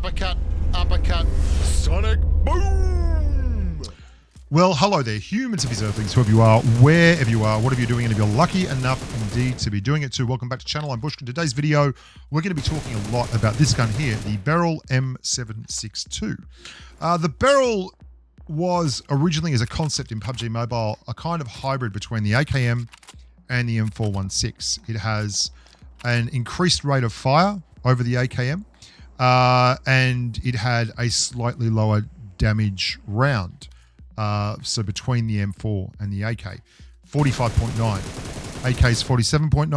uppercut, uppercut, sonic boom! Well, hello there, humans of these earthlings, whoever you are, wherever you are, whatever you're doing, and if you're lucky enough indeed to be doing it too, welcome back to the channel. I'm Bushka. In today's video, we're going to be talking a lot about this gun here, the Beryl M762. The Beryl was originally, as a concept in Pubg Mobile, a kind of hybrid between the AKM and the M416. It has an increased rate of fire over the AKM, and it had a slightly lower damage round. So between the M4 and the AK, 45.9. AK is 47.9,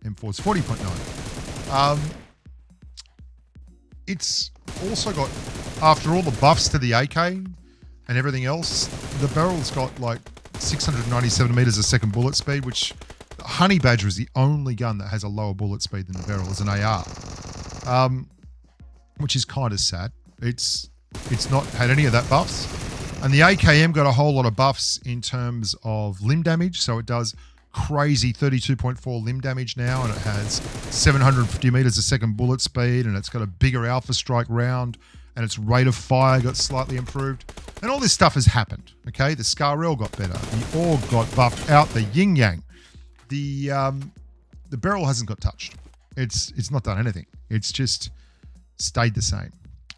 M4 is 40.9. It's also got, after all the buffs to the AK and everything else, the Beryl's got like 697 meters a second bullet speed, which Honey Badger is the only gun that has a lower bullet speed than the Beryl as an AR, which is kind of sad. It's not had any of that buffs. And the AKM got a whole lot of buffs in terms of limb damage. So it does crazy 32.4 limb damage now, and it has 750 meters a second bullet speed, and it's got a bigger alpha strike round, and its rate of fire got slightly improved. And all this stuff has happened, okay? The Scar-L got better. The AUG got buffed out the yin-yang. The Beryl hasn't got touched. It's not done anything. It's just stayed the same.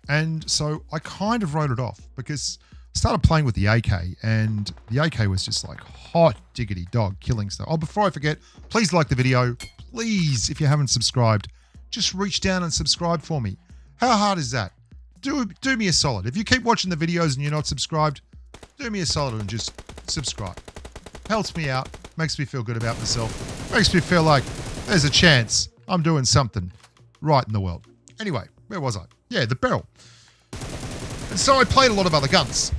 And so I kind of wrote it off because I started playing with the AK, and the AK was just like hot diggity dog killing stuff. Oh, before I forget, please like the video. Please, if you haven't subscribed, just reach down and subscribe for me. How hard is that? Do me a solid. If you keep watching the videos and you're not subscribed, do me a solid and just subscribe. Helps me out, makes me feel good about myself, makes me feel like there's a chance I'm doing something right in the world. Anyway, where was I? Yeah, the Beryl. And so I played a lot of other guns.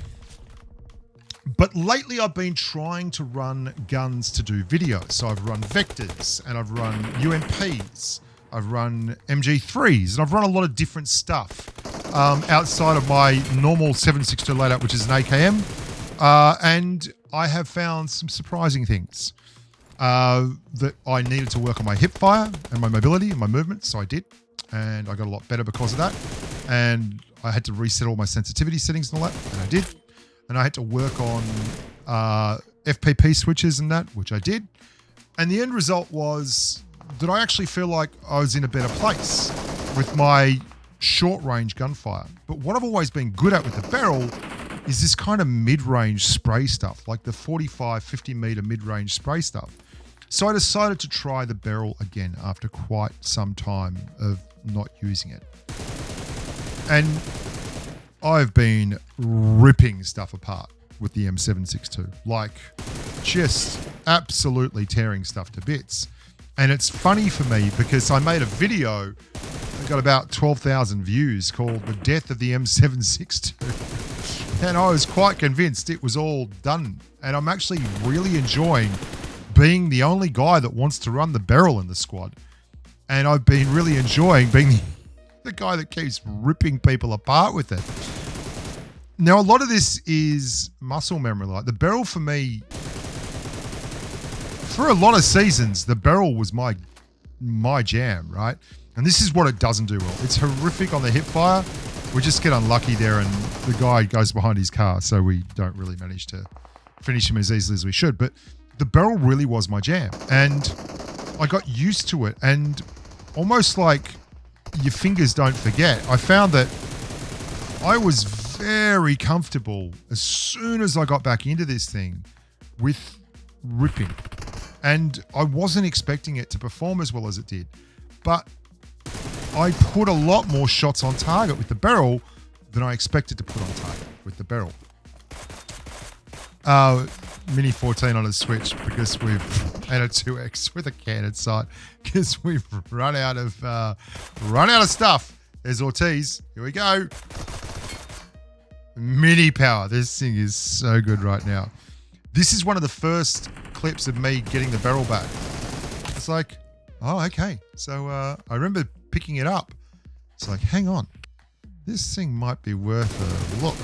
But lately I've been trying to run guns to do videos. So I've run Vectors, and I've run UMPs, I've run MG3s, and I've run a lot of different stuff outside of my normal 762 loadout, which is an AKM. And I have found some surprising things that I needed to work on my hip fire and my mobility and my movement. So I did, and I got a lot better because of that. And I had to reset all my sensitivity settings and all that, and I did. And I had to work on FPP switches and that, which I did. And the end result was that I actually feel like I was in a better place with my short-range gunfire. But what I've always been good at with the Beryl is this kind of mid-range spray stuff, like the 45, 50-meter mid-range spray stuff. So I decided to try the Beryl again after quite some time of not using it. And I've been ripping stuff apart with the M762, like just absolutely tearing stuff to bits. And it's funny for me because I made a video that got about 12,000 views called The Death of the M762. And I was quite convinced it was all done. And I'm actually really enjoying being the only guy that wants to run the Beryl in the squad. And I've been really enjoying being the guy that keeps ripping people apart with it. Now, a lot of this is muscle memory. Like the Beryl for me, for a lot of seasons, the Beryl was my jam, right? And this is what it doesn't do well. It's horrific on the hip fire. We just get unlucky there, and the guy goes behind his car, so we don't really manage to finish him as easily as we should. But the Beryl really was my jam, and I got used to it, and almost like your fingers don't forget. I found that I was very comfortable as soon as I got back into this thing with ripping. And I wasn't expecting it to perform as well as it did. But I put a lot more shots on target with the Beryl than I expected to put on target with the Beryl. Mini 14 on a switch because we've and a 2X with a cannon sight because we've run out of stuff. There's Ortiz. Here we go. Mini power. This thing is so good right now. This is one of the first clips of me getting the Beryl back. It's like, oh, okay. So I remember picking it up. It's like, hang on. This thing might be worth a look.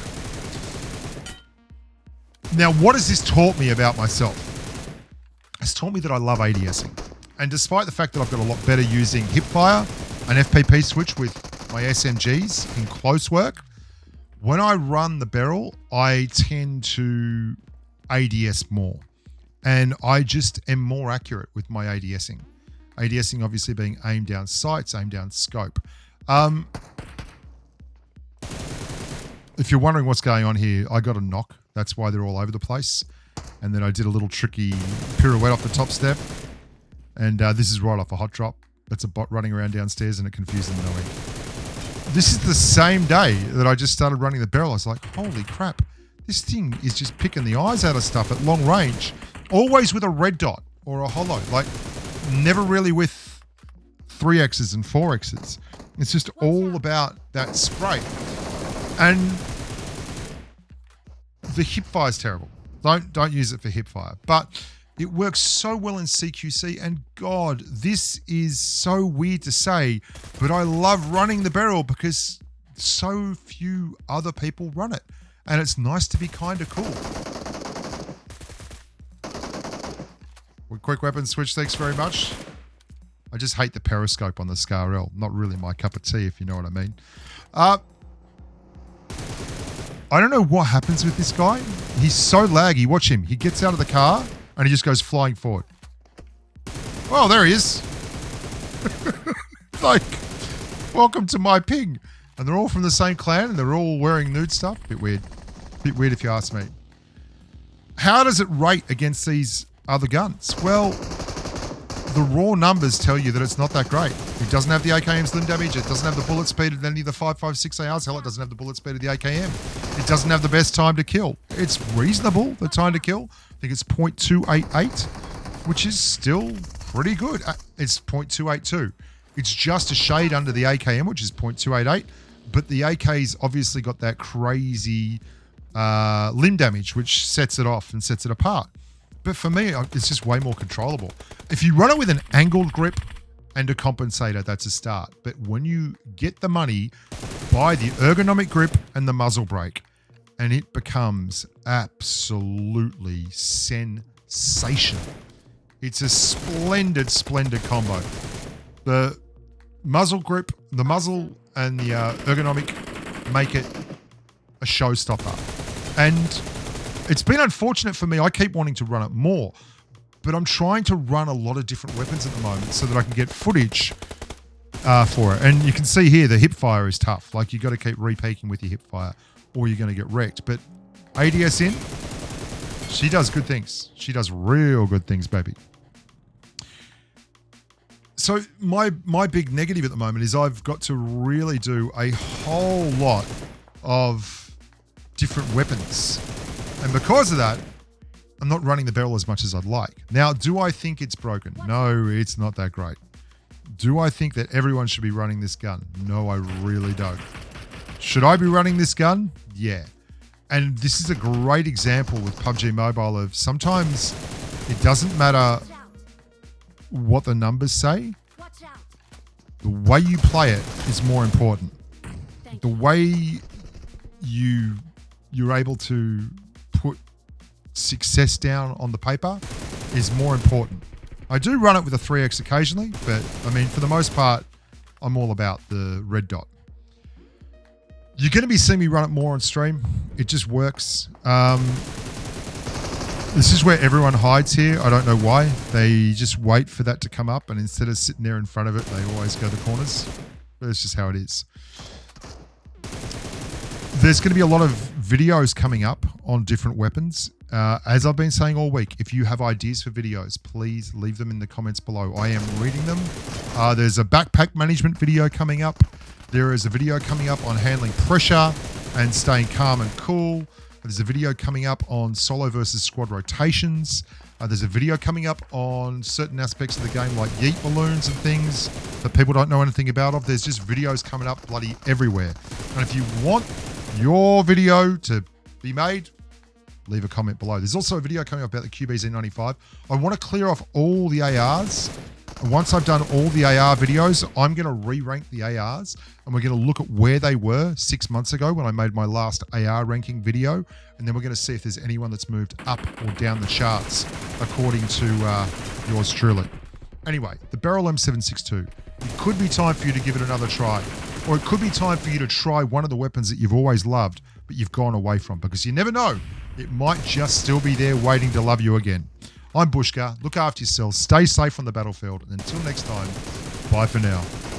Now, what has this taught me about myself? It's taught me that I love ADSing. And despite the fact that I've got a lot better using hip fire, an FPP switch with my SMGs in close work, when I run the barrel, I tend to ADS more. And I just am more accurate with my ADSing. ADSing obviously being aim down sights, aim down scope. If you're wondering what's going on here, I got a knock. That's why they're all over the place. And then I did a little tricky pirouette off the top step. And this is right off a hot drop. That's a bot running around downstairs and it confused them no end. This is the same day that I just started running the barrel. I was like, holy crap. This thing is just picking the eyes out of stuff at long range. Always with a red dot or a holo. Like, never really with 3Xs and 4Xs. It's just all about that spray. And the hip fire is terrible. Don't use it for hip fire. But it works so well in CQC. And God, this is so weird to say, but I love running the barrel because so few other people run it. And it's nice to be kind of cool. Quick weapon switch, thanks very much. I just hate the periscope on the Scar L. Not really my cup of tea, if you know what I mean. I don't know what happens with this guy. He's so laggy. Watch him. He gets out of the car and he just goes flying forward. Oh, there he is. Like, welcome to my ping. And they're all from the same clan and they're all wearing nude stuff. Bit weird. Bit weird if you ask me. How does it rate against these other guns? Well, the raw numbers tell you that it's not that great. It doesn't have the AKM slim damage. It doesn't have the bullet speed of any of the 5.56 ARs. Hell, it doesn't have the bullet speed of the AKM. It doesn't have the best time to kill. It's reasonable, the time to kill. I think it's 0.288, which is still pretty good. It's 0.282. It's just a shade under the AKM, which is 0.288. But the AK's obviously got that crazy limb damage, which sets it off and sets it apart. But for me, it's just way more controllable. If you run it with an angled grip and a compensator, that's a start. But when you get the money, buy the ergonomic grip and the muzzle brake, and it becomes absolutely sensational. It's a splendid, splendid combo. The muzzle grip, the muzzle and the ergonomic make it a showstopper. And it's been unfortunate for me. I keep wanting to run it more, but I'm trying to run a lot of different weapons at the moment so that I can get footage for it. And you can see here the hip fire is tough. Like, you got to keep repeaking with your hip fire or you're going to get wrecked. But ADS in, she does good things. She does real good things, baby. So my big negative at the moment is I've got to really do a whole lot of different weapons. And because of that, I'm not running the barrel as much as I'd like. Now, do I think it's broken? No, it's not that great. Do I think that everyone should be running this gun? No, I really don't. Should I be running this gun? Yeah. And this is a great example with PUBG Mobile of sometimes it doesn't matter what the numbers say. The way you play it is more important. The way you're able to put success down on the paper is more important. I do run it with a 3X occasionally, but I mean, for the most part, I'm all about the red dot. You're going to be seeing me run it more on stream. It just works. This is where everyone hides here. I don't know why. They just wait for that to come up, and instead of sitting there in front of it, they always go the corners. But it's just how it is. There's going to be a lot of videos coming up on different weapons. As I've been saying all week, if you have ideas for videos, please leave them in the comments below. I am reading them. There's a backpack management video coming up. There is a video coming up on handling pressure and staying calm and cool. There's a video coming up on solo versus squad rotations. There's a video coming up on certain aspects of the game like yeet balloons and things that people don't know anything about. There's just videos coming up bloody everywhere. And if you want your video to be made, leave a comment below. There's also a video coming up about the QBZ95. I want to clear off all the ARs. And once I've done all the AR videos, I'm going to re-rank the ARs, and we're going to look at where they were 6 months ago when I made my last AR ranking video. And then we're going to see if there's anyone that's moved up or down the charts according to yours truly. Anyway, the Barrel M762. It could be time for you to give it another try. or it could be time for you to try one of the weapons that you've always loved, but you've gone away from, because you never know. It might just still be there waiting to love you again. I'm Bushka. Look after yourselves. Stay safe on the battlefield. And until next time, bye for now.